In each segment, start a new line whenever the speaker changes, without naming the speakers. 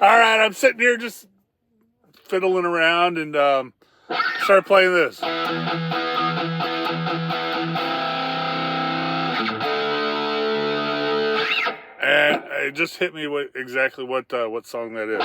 All right, I'm sitting here just fiddling around and start playing this. And it just hit me exactly what song that is.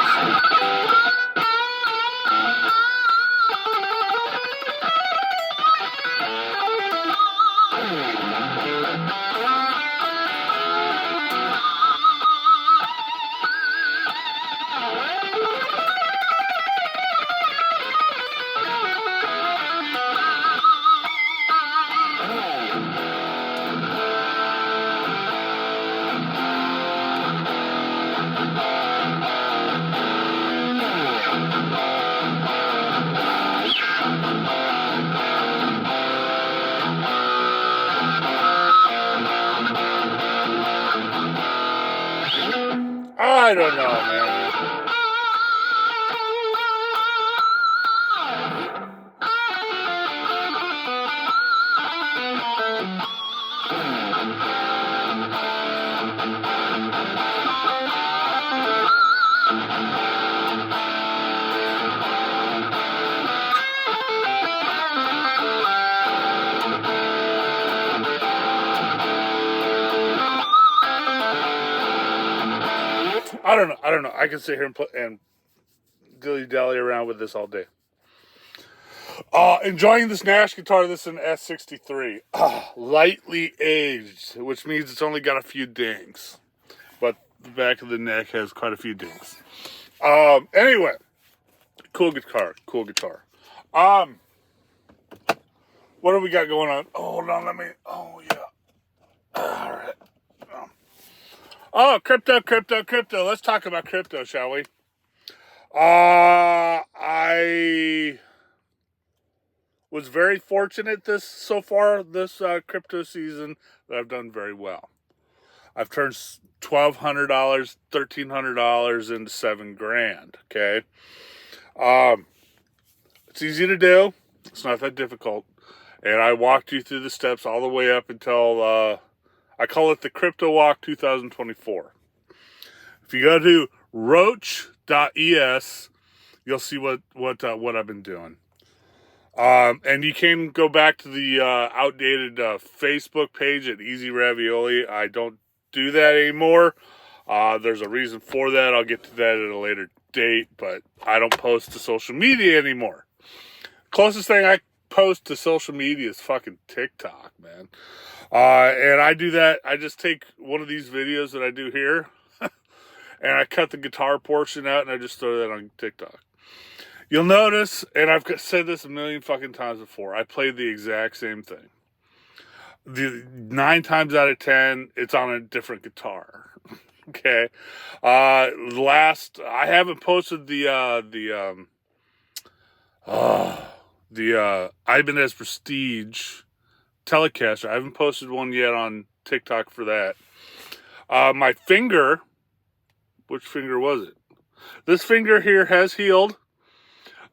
I don't know, man. I don't know. I can sit here and dilly-dally around with this all day. Enjoying this Nash guitar. This is an S63. Lightly aged, which means it's only got a few dings. But the back of the neck has quite a few dings. Anyway, cool guitar. What do we got going on? Oh, hold on, oh, yeah. All right. Oh, crypto. Let's talk about crypto, shall we? I was very fortunate this crypto season that I've done very well. I've turned $1,200, $1,300 into $7,000. Okay. It's easy to do. It's not that difficult. And I walked you through the steps all the way up until, I call it the Crypto Walk 2024. If you go to roach.es, you'll see what I've been doing. And you can go back to the outdated Facebook page at Easy Ravioli. I don't do that anymore. There's a reason for that. I'll get to that at a later date, but I don't post to social media anymore. Closest thing I post to social media is fucking TikTok, man. And I do that. I just take one of these videos that I do here and I cut the guitar portion out and I just throw that on TikTok. You'll notice, and I've said this a million fucking times before, I play the exact same thing. 9 times out of 10, it's on a different guitar. Okay. I haven't posted the Ibanez Prestige Telecaster. I haven't posted one yet on TikTok for that. My finger, which finger was it? This finger here has healed.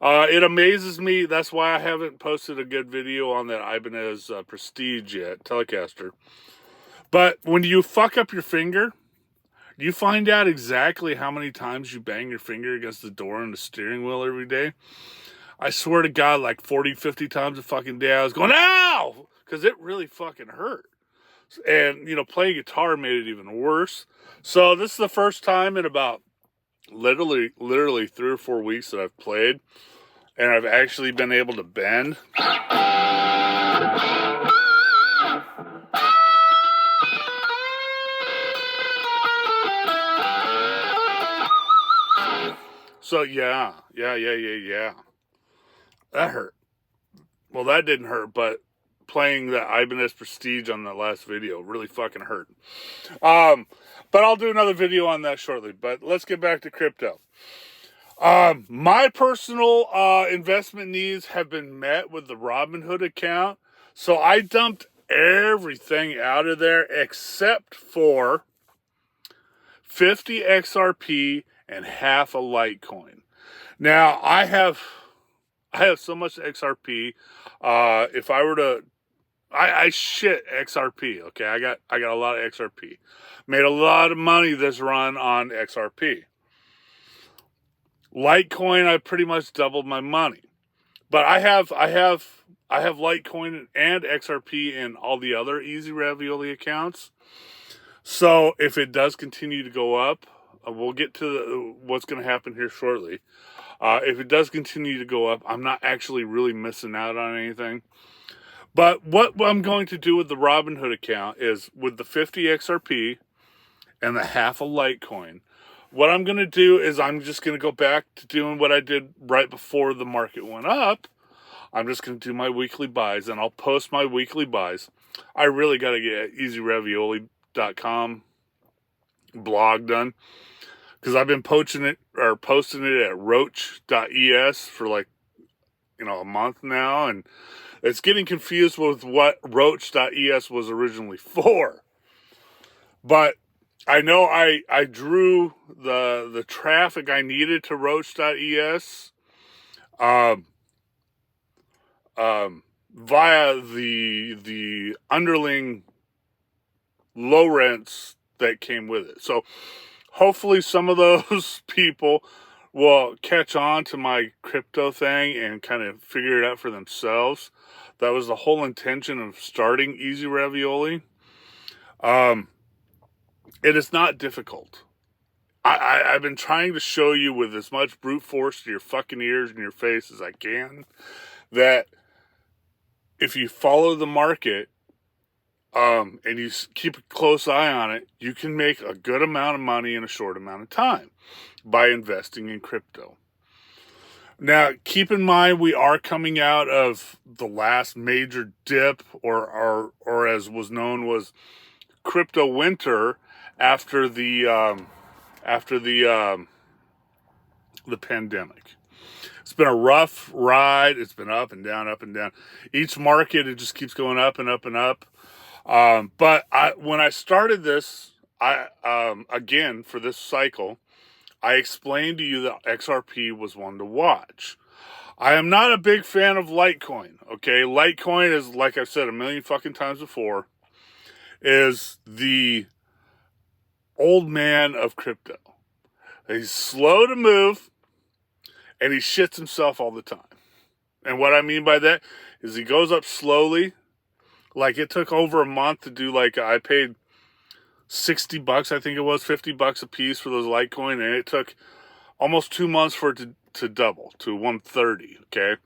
It amazes me. That's why I haven't posted a good video on that Ibanez Prestige yet, Telecaster. But when you fuck up your finger, you find out exactly how many times you bang your finger against the door and the steering wheel every day. I swear to God, like 40, 50 times a fucking day, I was going, ow! Because it really fucking hurt. And, playing guitar made it even worse. So this is the first time in about literally 3 or 4 weeks that I've played. And I've actually been able to bend. So, yeah. That hurt. Well, that didn't hurt, but playing the Ibanez Prestige on the last video really fucking hurt. But I'll do another video on that shortly. But let's get back to crypto. My personal investment needs have been met with the Robinhood account. So I dumped everything out of there except for 50 XRP and half a Litecoin. Now, I have so much XRP. If I were to, I shit XRP. Okay, I got a lot of XRP. Made a lot of money this run on XRP. Litecoin, I pretty much doubled my money. But I have Litecoin and XRP and all the other Easy Ravioli accounts. So if it does continue to go up, we'll get to what's going to happen here shortly. If it does continue to go up, I'm not actually really missing out on anything. But what I'm going to do with the Robinhood account is with the 50 XRP and the half a Litecoin, what I'm going to do is I'm just going to go back to doing what I did right before the market went up. I'm just going to do my weekly buys, and I'll post my weekly buys. I really got to get EasyRavioli.com blog done, because I've been posting it at Roach.es for like, a month now, and it's getting confused with what Roach.es was originally for. But I know I drew the traffic I needed to Roach.es via the underling low rents that came with it. So hopefully some of those people will catch on to my crypto thing and kind of figure it out for themselves. That was the whole intention of starting Easy Ravioli. It is not difficult. I've been trying to show you with as much brute force to your fucking ears and your face as I can that if you follow the market and you keep a close eye on it, you can make a good amount of money in a short amount of time by investing in crypto. Now, keep in mind, we are coming out of the last major dip, or as was known was crypto winter after the pandemic. It's been a rough ride. It's been up and down, up and down. Each market, it just keeps going up and up and up. But when I started this, again, for this cycle, I explained to you that XRP was one to watch. I am not a big fan of Litecoin, okay? Litecoin is, like I've said a million fucking times before, is the old man of crypto. He's slow to move, and he shits himself all the time. And what I mean by that is he goes up slowly. Like, it took over a month to do, I paid $60, I think it was, $50 a piece for those Litecoin, and it took almost 2 months for it to double to 130, okay?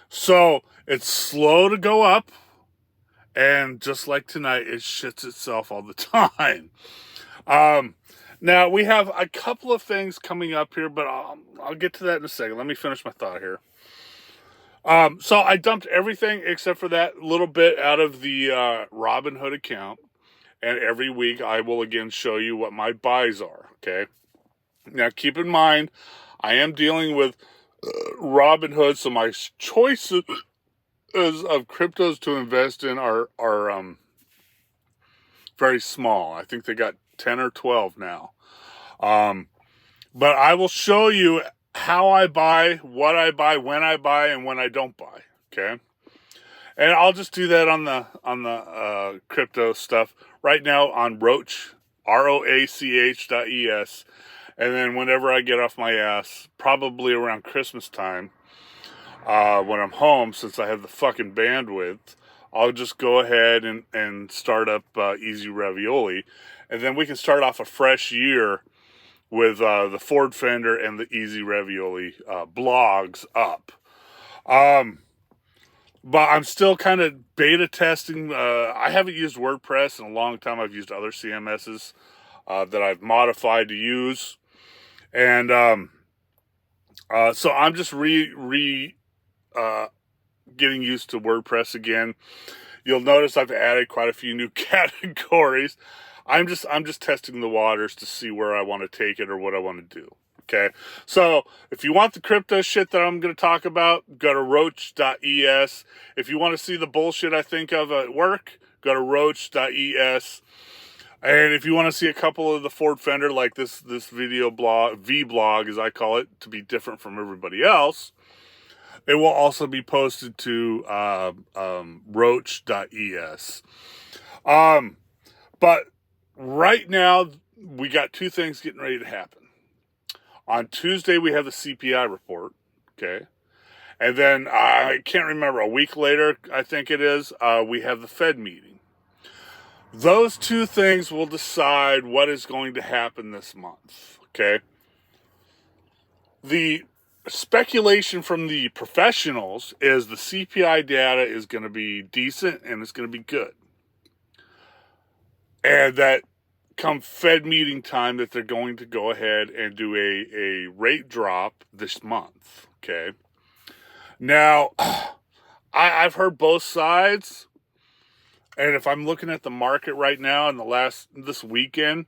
So, it's slow to go up, and just like tonight, it shits itself all the time. Now, we have a couple of things coming up here, but I'll get to that in a second. Let me finish my thought here. So I dumped everything except for that little bit out of the Robinhood account. And every week I will again show you what my buys are, okay? Now, keep in mind, I am dealing with Robinhood, so my choices of cryptos to invest in are very small. I think they got 10 or 12 now. But I will show you how I buy, what I buy, when I buy, and when I don't buy, okay? And I'll just do that on the crypto stuff right now on Roach, ROACH.es. And then whenever I get off my ass, probably around Christmas time, when I'm home, since I have the fucking bandwidth, I'll just go ahead and start up Easy Ravioli. And then we can start off a fresh year with the Ford Fender and the Easy Ravioli blogs up. But I'm still kind of beta testing. I haven't used WordPress in a long time. I've used other CMSs that I've modified to use. And so I'm just getting used to WordPress again. You'll notice I've added quite a few new categories. I'm just testing the waters to see where I want to take it or what I want to do. Okay, so if you want the crypto shit that I'm going to talk about, go to Roach.es. If you want to see the bullshit I think of at work, go to Roach.es. And if you want to see a couple of the Ford Fender, like this video blog, V-blog as I call it, to be different from everybody else, it will also be posted to Roach.es. But right now, we got two things getting ready to happen. On Tuesday, we have the CPI report, okay? And then, I can't remember, a week later, I think it is, we have the Fed meeting. Those two things will decide what is going to happen this month, okay? The speculation from the professionals is the CPI data is going to be decent and it's going to be good. And that come Fed meeting time that they're going to go ahead and do a rate drop this month, okay? Now, I've heard both sides, and if I'm looking at the market right now in this weekend,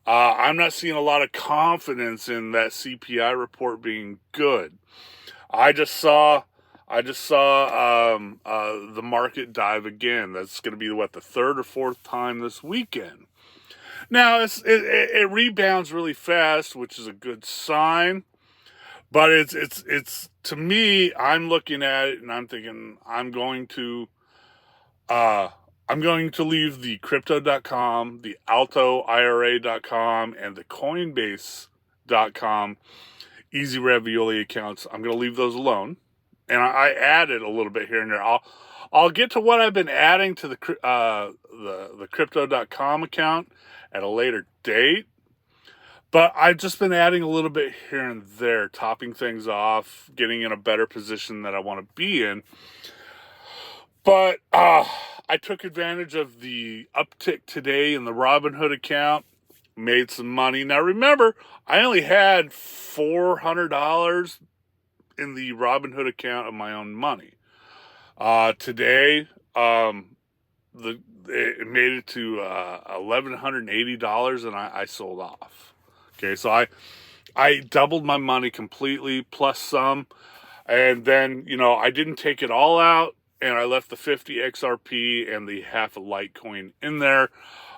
I'm not seeing a lot of confidence in that CPI report being good. I just saw the market dive again. That's going to be the third or fourth time this weekend. Now it rebounds really fast, which is a good sign. But it's to me, I'm looking at it and I'm thinking I'm going to leave the crypto.com, the altoira.com, and the coinbase.com easy ravioli accounts. I'm going to leave those alone. And I added a little bit here and there. I'll get to what I've been adding to the crypto.com account at a later date. But I've just been adding a little bit here and there, topping things off, getting in a better position that I want to be in. But I took advantage of the uptick today in the Robinhood account, made some money. Now remember, I only had $400 in the Robinhood account of my own money. Today, it made it to $1,180, and I sold off. Okay, so I doubled my money completely plus some, and then I didn't take it all out, and I left the 50 XRP and the half a Litecoin in there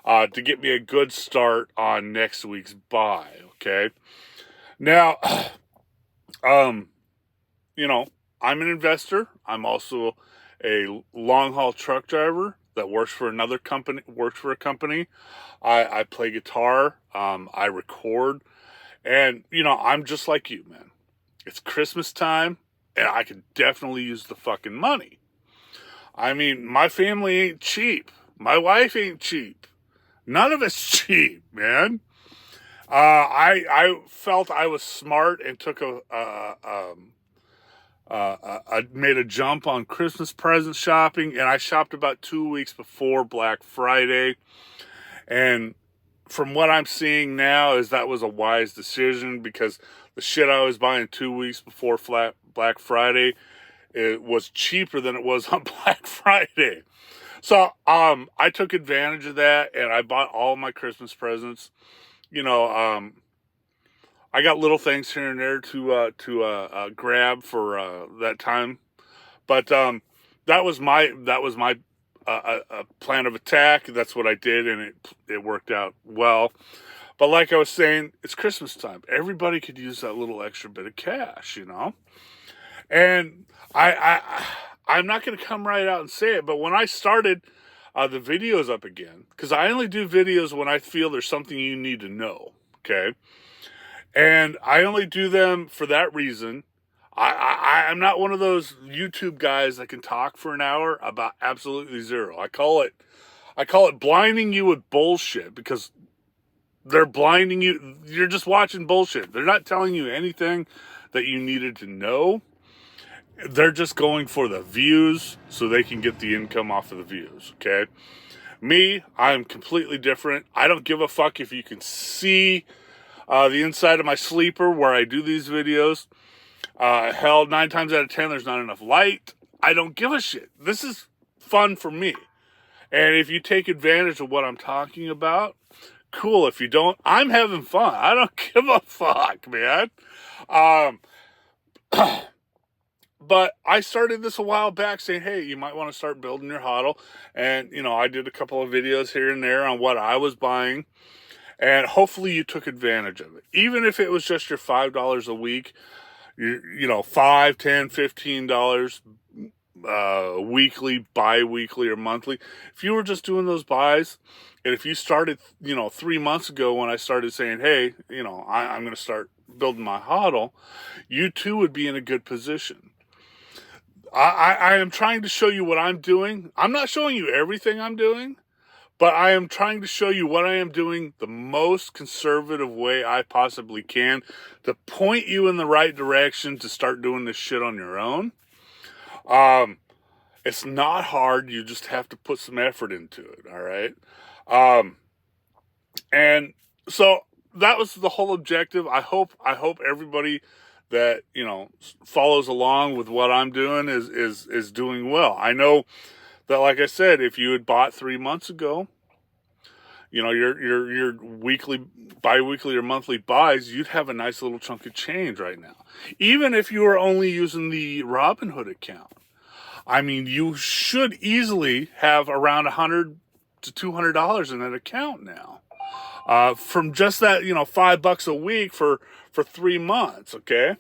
to get me a good start on next week's buy. Okay, now I'm an investor. I'm also a long haul truck driver that works for a company. I play guitar. I record. And, I'm just like you, man. It's Christmas time, and I could definitely use the fucking money. I mean, my family ain't cheap. My wife ain't cheap. None of us cheap, man. I felt I was smart and took I made a jump on Christmas present shopping, and I shopped about 2 weeks before Black Friday. And from what I'm seeing now is that was a wise decision, because the shit I was buying 2 weeks before Black Friday, it was cheaper than it was on Black Friday. So I took advantage of that, and I bought all my Christmas presents. I got little things here and there to grab for that time, but that was my plan of attack. That's what I did, and it worked out well. But like I was saying, it's Christmas time. Everybody could use that little extra bit of cash, And I'm not going to come right out and say it, but when I started the videos up again, because I only do videos when I feel there's something you need to know, okay? And I only do them for that reason. I'm not one of those YouTube guys that can talk for an hour about absolutely zero. I call it blinding you with bullshit, because they're blinding you. You're just watching bullshit. They're not telling you anything that you needed to know. They're just going for the views so they can get the income off of the views, okay? Me, I'm completely different. I don't give a fuck if you can see the inside of my sleeper where I do these videos. Hell, 9 times out of 10, there's not enough light. I don't give a shit. This is fun for me. And if you take advantage of what I'm talking about, cool. If you don't, I'm having fun. I don't give a fuck, man. But I started this a while back saying, hey, you might want to start building your HODL. And, I did a couple of videos here and there on what I was buying. And hopefully you took advantage of it. Even if it was just your $5 a week, $5, $10, $15, weekly, bi-weekly, or monthly. If you were just doing those buys, and if you started, 3 months ago when I started saying, hey, I'm going to start building my hodl, you too would be in a good position. I am trying to show you what I'm doing. I'm not showing you everything I'm doing, but I am trying to show you what I am doing the most conservative way I possibly can to point you in the right direction to start doing this shit on your own. It's not hard. You just have to put some effort into it. All right. And so that was the whole objective. I hope everybody that, follows along with what I'm doing is doing well. I know that, like I said, if you had bought 3 months ago, your weekly, bi-weekly, or monthly buys, you'd have a nice little chunk of change right now. Even if you are only using the Robinhood account, I mean, you should easily have around $100 to $200 in that account now, from just that, $5 a week for 3 months. Okay,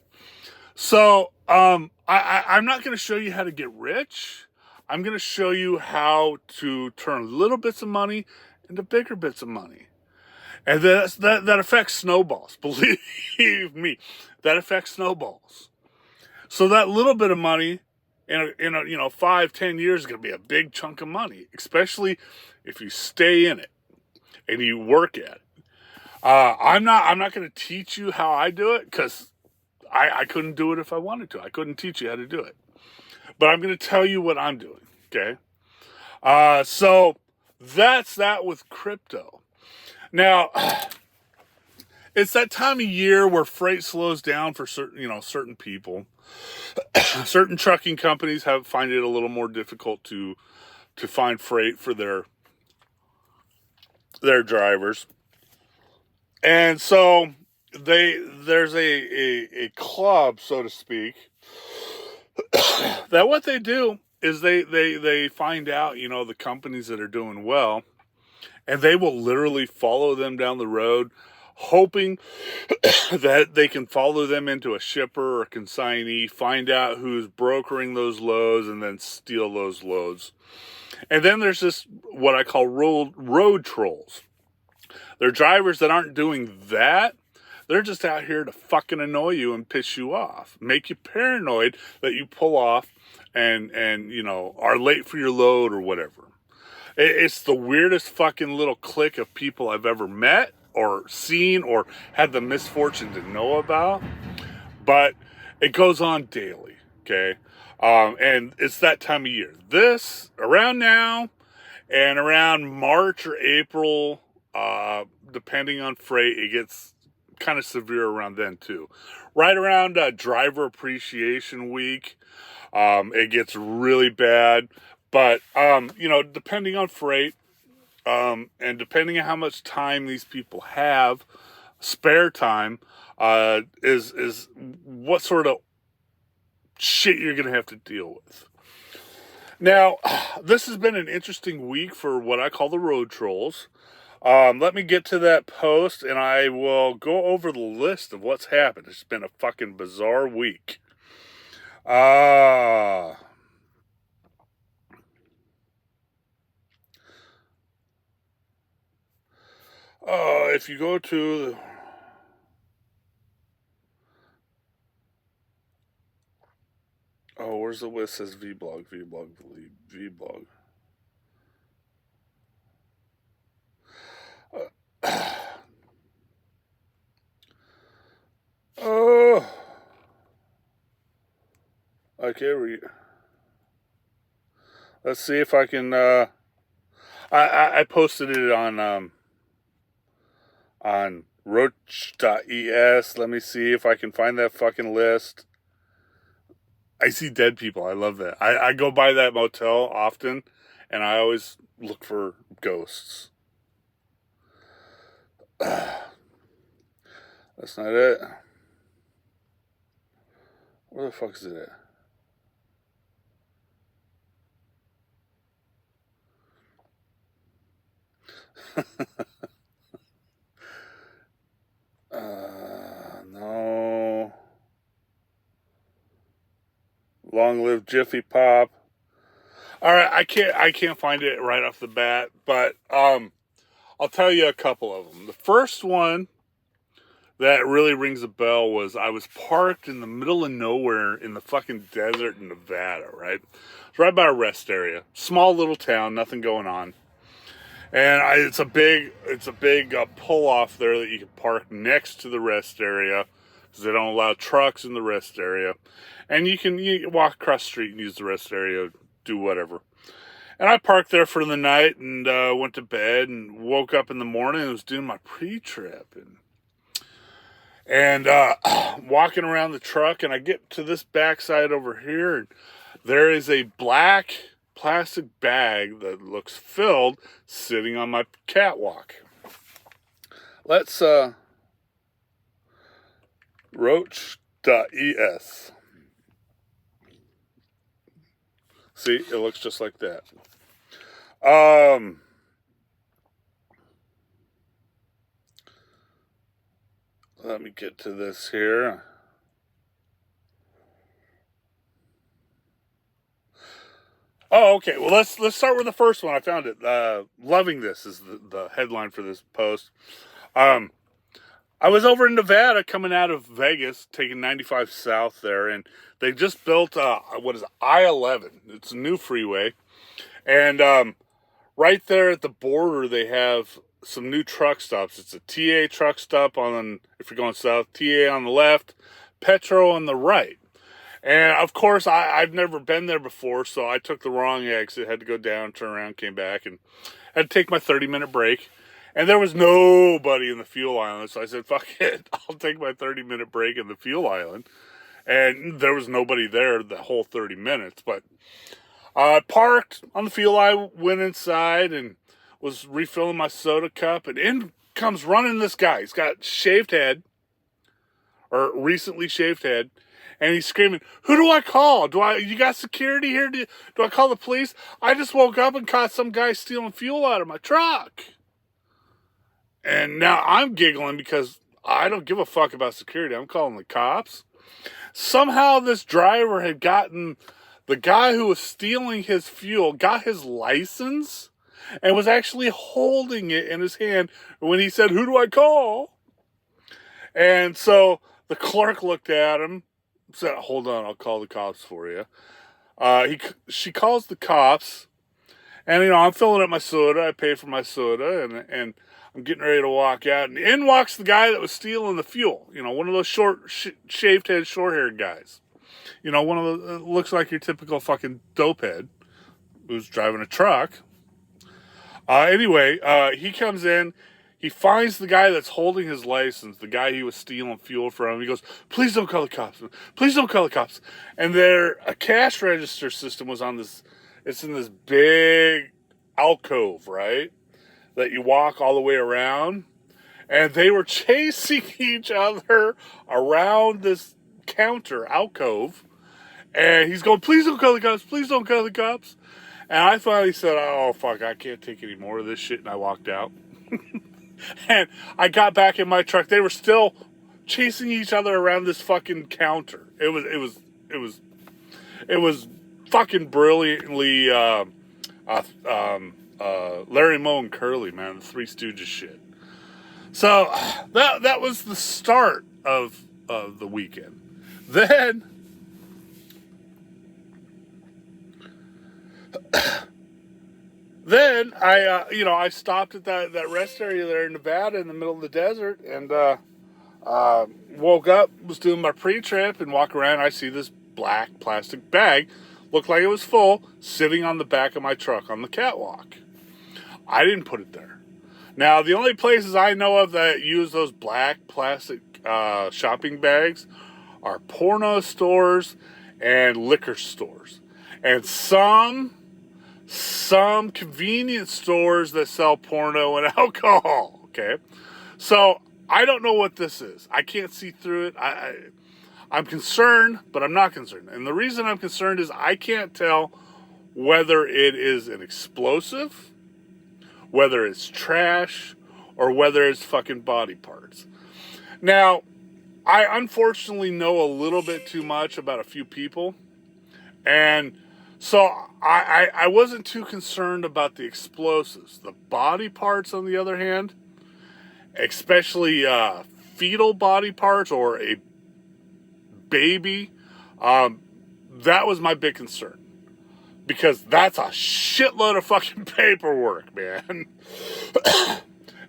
so I'm not going to show you how to get rich. I'm going to show you how to turn little bits of money into bigger bits of money. And that affects snowballs. Believe me, that affects snowballs. So that little bit of money in a 5-10 years is going to be a big chunk of money, especially if you stay in it and you work at it. I'm not going to teach you how I do it, because I couldn't do it if I wanted to. I couldn't teach you how to do it. But I'm going to tell you what I'm doing, okay? So that's that with crypto. Now, it's that time of year where freight slows down for certain people. Certain trucking companies find it a little more difficult to find freight for their drivers. And so there's a club, so to speak, that what they do is they find out, the companies that are doing well, and they will literally follow them down the road, hoping that they can follow them into a shipper or a consignee, find out who's brokering those loads, and then steal those loads. And then there's this, what I call road trolls. They're drivers that aren't doing that. They're just out here to fucking annoy you and piss you off, make you paranoid that you pull off and are late for your load or whatever. It's the weirdest fucking little clique of people I've ever met or seen or had the misfortune to know about. But it goes on daily, okay? And it's that time of year. Around now, and around March or April, depending on freight, it gets kind of severe around then too. Right around Driver Appreciation Week, it gets really bad. But, depending on freight, and depending on how much time these people have, spare time, is what sort of shit you're going to have to deal with. Now, this has been an interesting week for what I call the road trolls. Let me get to that post, and I will go over the list of what's happened. It's been a fucking bizarre week. If you go to... where's the list? It says vblog. Okay, let's see if I can, I posted it on roach.es. Let me see if I can find that fucking list. I see dead people. I love that. I go by that motel often, and I always look for ghosts. That's not it. Where the fuck is it at? No. Long live Jiffy Pop. All right, I can't find it right off the bat, but I'll tell you a couple of them. The first one that really rings a bell was I was parked in the middle of nowhere in the fucking desert in Nevada, right? It's right by a rest area, small little town, nothing going on, and it's a big pull off there that you can park next to the rest area because they don't allow trucks in the rest area, and you can walk across the street and use the rest area, do whatever. And I parked there for the night and went to bed and woke up in the morning and was doing my pre-trip and walking around the truck, and I get to this backside over here, and there is a black plastic bag that looks filled sitting on my catwalk. Let's roach.es. See, it looks just like that. Let me get to this here. Oh, okay. Well, let's start with the first one. I found it. Loving this is the headline for this post. I was over in Nevada coming out of Vegas, taking 95 south there, and they just built what is it, I-11. It's a new freeway, and right there at the border they have some new truck stops. It's a TA truck stop on, if you're going south, TA on the left, Petro on the right. And of course, I've never been there before, so I took the wrong exit, had to go down, turn around, came back, and had to take my 30-minute break. And there was nobody in the fuel island, so I said, fuck it, I'll take my 30-minute break in the fuel island. And there was nobody there the whole 30 minutes, but I parked on the fuel island, went inside, and was refilling my soda cup, and in comes running this guy. He's got shaved head, or recently shaved head, and he's screaming, "Who do I call? You got security here? Do I call the police? I just woke up and caught some guy stealing fuel out of my truck." And now I'm giggling because I don't give a fuck about security. I'm calling the cops. Somehow this driver had gotten the guy who was stealing his fuel, got his license, and was actually holding it in his hand when he said, "Who do I call?" And so the clerk looked at him, said, "Hold on, I'll call the cops for you." She calls the cops, and I'm filling up my soda. I pay for my soda, and I'm getting ready to walk out, and in walks the guy that was stealing the fuel. One of those shaved head, short-haired guys. One of the looks like your typical fucking dopehead who's driving a truck. Anyway, he comes in. He finds the guy that's holding his license, the guy he was stealing fuel from. He goes, "Please don't call the cops. Please don't call the cops." And a cash register system was on this. It's in this big alcove, right? That you walk all the way around. And they were chasing each other around this counter alcove. And he's going, "Please don't call the cops. Please don't call the cops." And I finally said, "Oh, fuck, I can't take any more of this shit." And I walked out. And I got back in my truck. They were still chasing each other around this fucking counter. It was fucking brilliantly Larry, Moe, and Curly, man, the Three Stooges shit. So that was the start of the weekend. Then I stopped at that rest area there in Nevada in the middle of the desert, and woke up, was doing my pre-trip, and walk around. I see this black plastic bag, looked like it was full, sitting on the back of my truck on the catwalk. I didn't put it there. Now, the only places I know of that use those black plastic shopping bags are porno stores and liquor stores, and some convenience stores that sell porno and alcohol. Okay, so I don't know what this is. I can't see through it. I'm concerned, but I'm not concerned. And the reason I'm concerned is I can't tell whether it is an explosive, whether it's trash, or whether it's fucking body parts. Now, I unfortunately know a little bit too much about a few people, and So I wasn't too concerned about the explosives. The body parts, on the other hand, especially fetal body parts or a baby, that was my big concern. Because that's a shitload of fucking paperwork, man.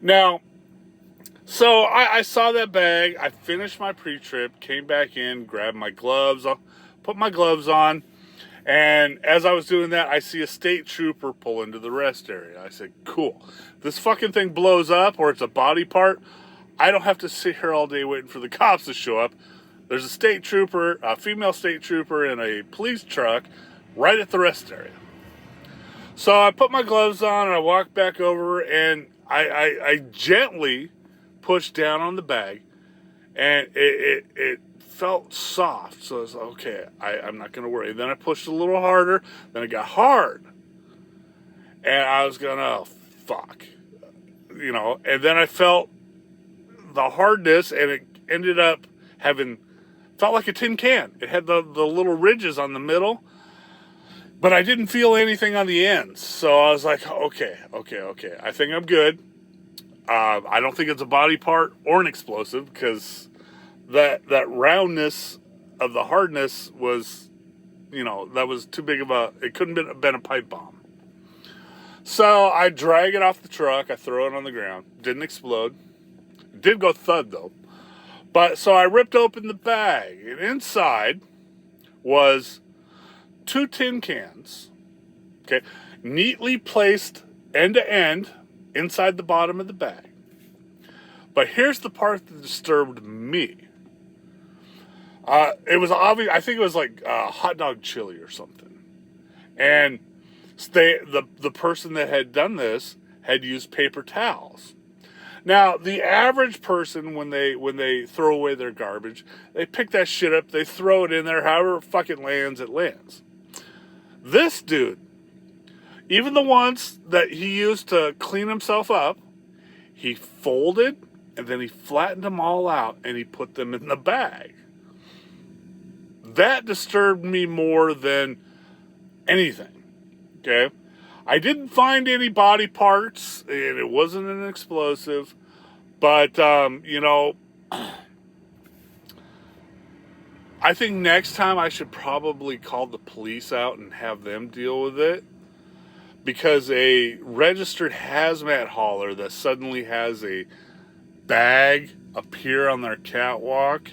Now, so I saw that bag. I finished my pre-trip, came back in, grabbed my gloves, put my gloves on. And as I was doing that, I see a state trooper pull into the rest area. I said, cool. This fucking thing blows up or it's a body part. I don't have to sit here all day waiting for the cops to show up. There's a state trooper, a female state trooper in a police truck right at the rest area. So I put my gloves on and I walked back over and I gently pushed down on the bag and it felt soft. So I was like, okay, I'm not going to worry. Then I pushed a little harder. Then it got hard. And I was going, oh, fuck. You know, and then I felt the hardness and it ended up felt like a tin can. It had the little ridges on the middle. But I didn't feel anything on the ends. So I was like, okay. I think I'm good. I don't think it's a body part or an explosive because that roundness of the hardness was, that was too big of it couldn't have been a pipe bomb. So I drag it off the truck. I throw it on the ground. Didn't explode. It did go thud though. But so I ripped open the bag and inside was 2 tin cans, okay, neatly placed end to end inside the bottom of the bag. But here's the part that disturbed me. It was obvious. I think it was like hot dog chili or something, and the person that had done this had used paper towels. Now, the average person, when they throw away their garbage, they pick that shit up, they throw it in there, however it fucking lands, it lands. This dude, even the ones that he used to clean himself up, he folded and then he flattened them all out and he put them in the bag. That disturbed me more than anything, okay? I didn't find any body parts and it wasn't an explosive, but, I think next time I should probably call the police out and have them deal with it. Because a registered hazmat hauler that suddenly has a bag appear on their catwalk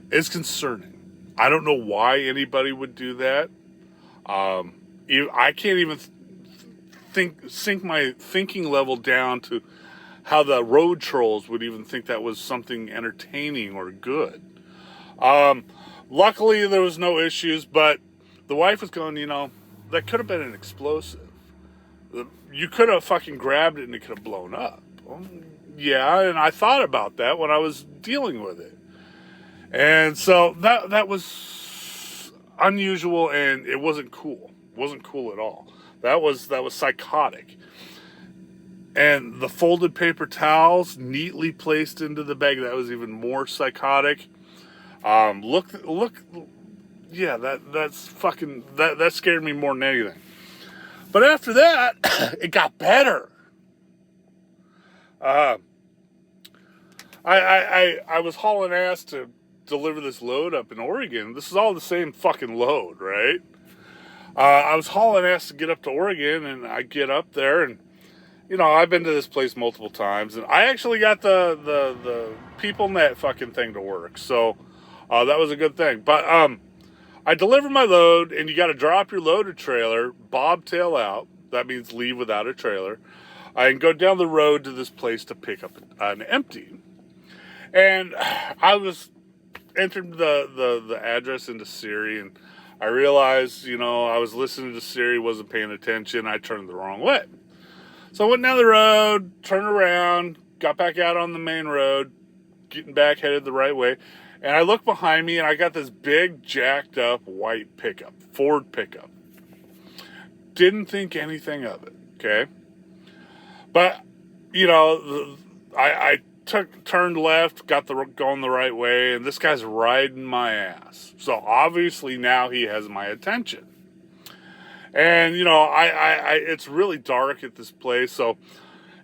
is concerning. I don't know why anybody would do that. I can't even sink my thinking level down to how the road trolls would even think that was something entertaining or good. Luckily, there was no issues, but the wife was going, that could have been an explosive. You could have fucking grabbed it and it could have blown up. Well, yeah, and I thought about that when I was dealing with it. And so that was unusual and it wasn't cool. It wasn't cool at all. That was psychotic. And the folded paper towels neatly placed into the bag, that was even more psychotic. Look, yeah, that's fucking, that scared me more than anything. But after that, it got better. I was hauling ass to deliver this load up in Oregon. This is all the same fucking load, right? I was hauling ass to get up to Oregon, and I get up there, and I've been to this place multiple times, and I actually got the PeopleNet fucking thing to work, so that was a good thing. But I delivered my load, and you got to drop your loaded trailer, bobtail out. That means leave without a trailer, and go down the road to this place to pick up an empty. And I was entered the address into Siri, and I realized, I was listening to Siri, wasn't paying attention. I turned the wrong way. So I went down the road, turned around, got back out on the main road, getting back, headed the right way. And I look behind me, and I got this big, jacked up white pickup, Ford pickup. Didn't think anything of it, okay? But, I turned left, going the right way, and this guy's riding my ass. So obviously now he has my attention. And, it's really dark at this place. So,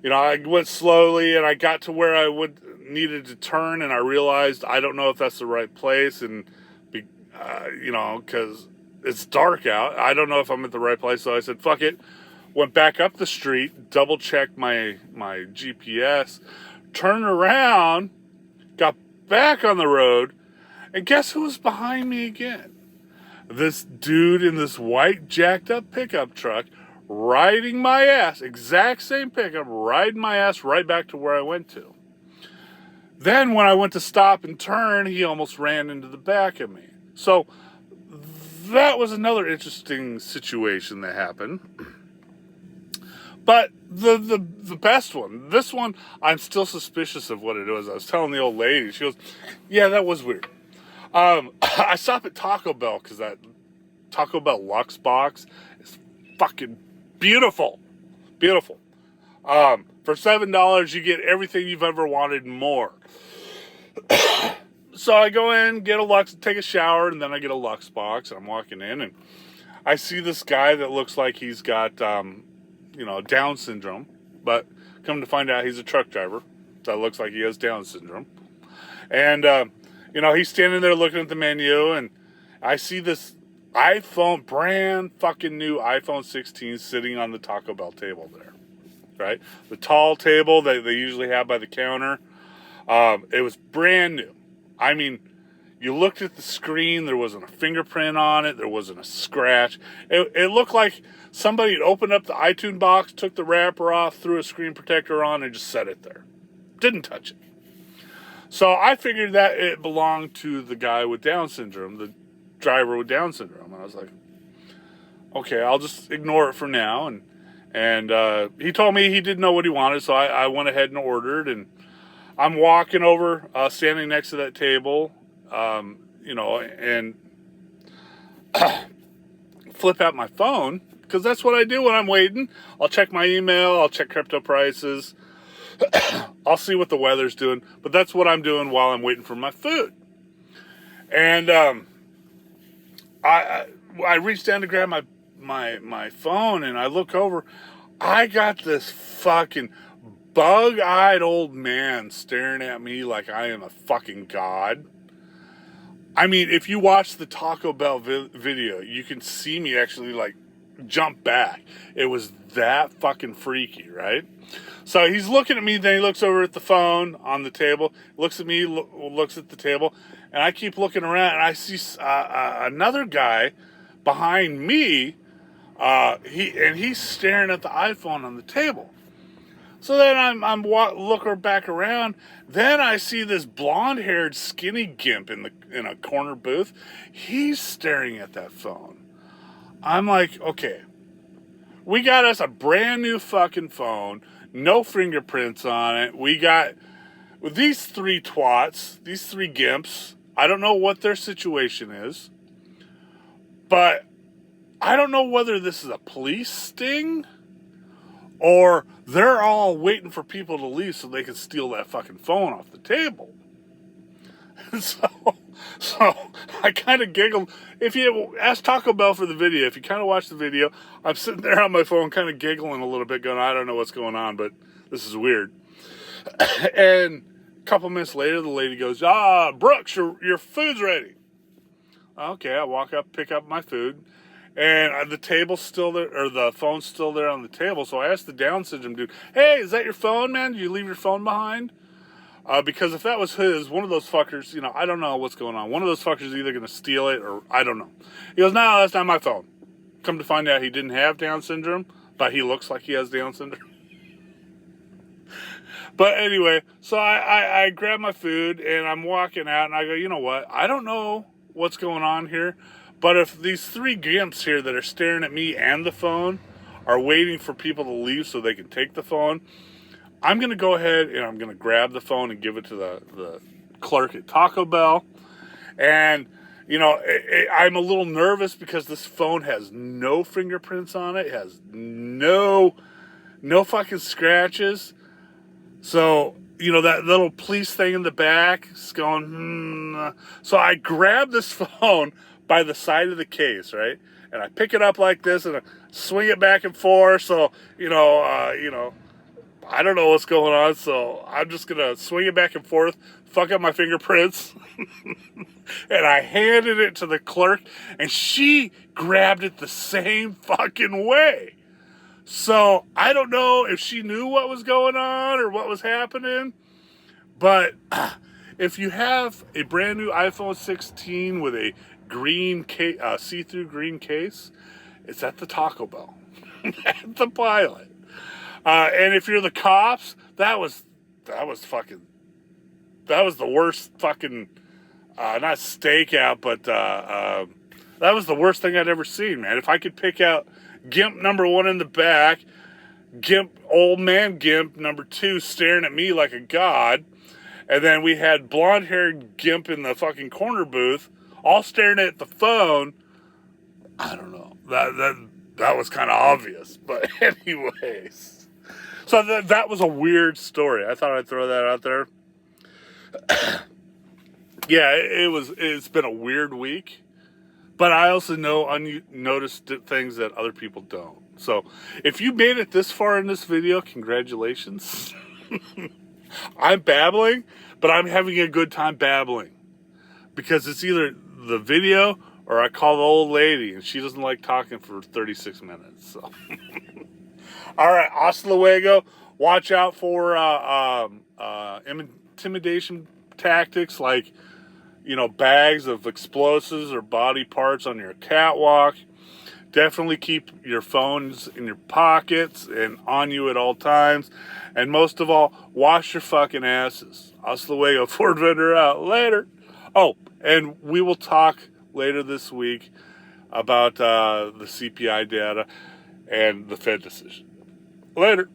I went slowly and I got to where I needed to turn, and I realized I don't know if that's the right place. And, because it's dark out, I don't know if I'm at the right place. So I said, fuck it. Went back up the street, double checked my GPS, turned around, got back on the road, and guess who was behind me again? This dude in this white jacked up pickup truck riding my ass, exact same pickup, riding my ass right back to where I went to. Then when I went to stop and turn, he almost ran into the back of me. So that was another interesting situation that happened. But the best one, this one, I'm still suspicious of what it was. I was telling the old lady, she goes, yeah, that was weird. I stopped at Taco Bell because that Taco Bell Lux box is fucking beautiful. Beautiful. For $7, you get everything you've ever wanted and more. So I go in, get a Lux, take a shower, and then I get a Lux box, and I'm walking in, and I see this guy that looks like he's got, Down syndrome, but come to find out he's a truck driver that looks like he has Down syndrome. And, he's standing there looking at the menu, and I see this brand fucking new iPhone 16 sitting on the Taco Bell table there, right? The tall table that they usually have by the counter. It was brand new. I mean, you looked at the screen, there wasn't a fingerprint on it, there wasn't a scratch. It looked like somebody had opened up the iTunes box, took the wrapper off, threw a screen protector on, and just set it there. Didn't touch it. So I figured that it belonged to the guy with Down syndrome, the driver with Down syndrome. And I was like, okay, I'll just ignore it for now. And he told me he didn't know what he wanted, so I went ahead and ordered. And I'm walking over, standing next to that table, and flip out my phone, because that's what I do when I'm waiting. I'll check my email, I'll check crypto prices, I'll see what the weather's doing, but that's what I'm doing while I'm waiting for my food. And I reach down to grab my phone, and I look over. I got this fucking bug-eyed old man staring at me like I am a fucking god. I mean, if you watch the Taco Bell video, you can see me actually like jump back. It was that fucking freaky, right? So he's looking at me, then he looks over at the phone on the table, looks at me, looks at the table, and I keep looking around, and I see another guy behind me, he's staring at the iPhone on the table. So then I'm looking back around. Then I see this blonde-haired skinny gimp in a corner booth. He's staring at that phone. I'm like, okay, we got us a brand new fucking phone, no fingerprints on it. We got these three twats, these three gimps. I don't know what their situation is, but I don't know whether this is a police sting or they're all waiting for people to leave so they can steal that fucking phone off the table. So I kind of giggled. If you ask Taco Bell for the video, if you kind of watch the video, I'm sitting there on my phone kind of giggling a little bit, going, I don't know what's going on, but this is weird. And a couple minutes later, the lady goes, Brooks, your food's ready. Okay, I walk up, pick up my food. And the table's still there, or the phone's still there on the table. So I asked the Down syndrome dude, hey, is that your phone, man? Did you leave your phone behind? Because if that was his, one of those fuckers, I don't know what's going on. One of those fuckers is either going to steal it or I don't know. He goes, no, that's not my phone. Come to find out he didn't have Down syndrome, but he looks like he has Down syndrome. But anyway, so I grab my food and I'm walking out and I go, you know what? I don't know what's going on here. But if these three gimps here that are staring at me and the phone are waiting for people to leave so they can take the phone, I'm going to go ahead and I'm going to grab the phone and give it to the clerk at Taco Bell. And, I'm a little nervous because this phone has no fingerprints on it. It has no fucking scratches. So, that little police thing in the back is going, So I grab this phone, by the side of the case, right? And I pick it up like this and I swing it back and forth. So, I don't know what's going on. So I'm just going to swing it back and forth, fuck up my fingerprints. And I handed it to the clerk and she grabbed it the same fucking way. So I don't know if she knew what was going on or what was happening. But if you have a brand new iPhone 16 with a green case, see-through green case, it's at the Taco Bell, at the Pilot. And if you're the cops, that was the worst fucking, not stakeout, but that was the worst thing I'd ever seen, man. If I could pick out Gimp number 1 in the back, old man Gimp number 2 staring at me like a god, and then we had blonde-haired Gimp in the fucking corner booth, all staring at the phone. I don't know. That was kind of obvious. But anyways. So that was a weird story. I thought I'd throw that out there. Yeah, it's been a weird week. But I also noticed things that other people don't. So if you made it this far in this video, congratulations. I'm babbling, but I'm having a good time babbling. Because it's either the video or I call the old lady and she doesn't like talking for 36 minutes. So. All right, hasta luego. Watch out for intimidation tactics like, bags of explosives or body parts on your catwalk. Definitely keep your phones in your pockets and on you at all times. And most of all, wash your fucking asses. Hasta luego. Ford Vendor out. Later. Oh, and we will talk later this week about the CPI data and the Fed decision. Later.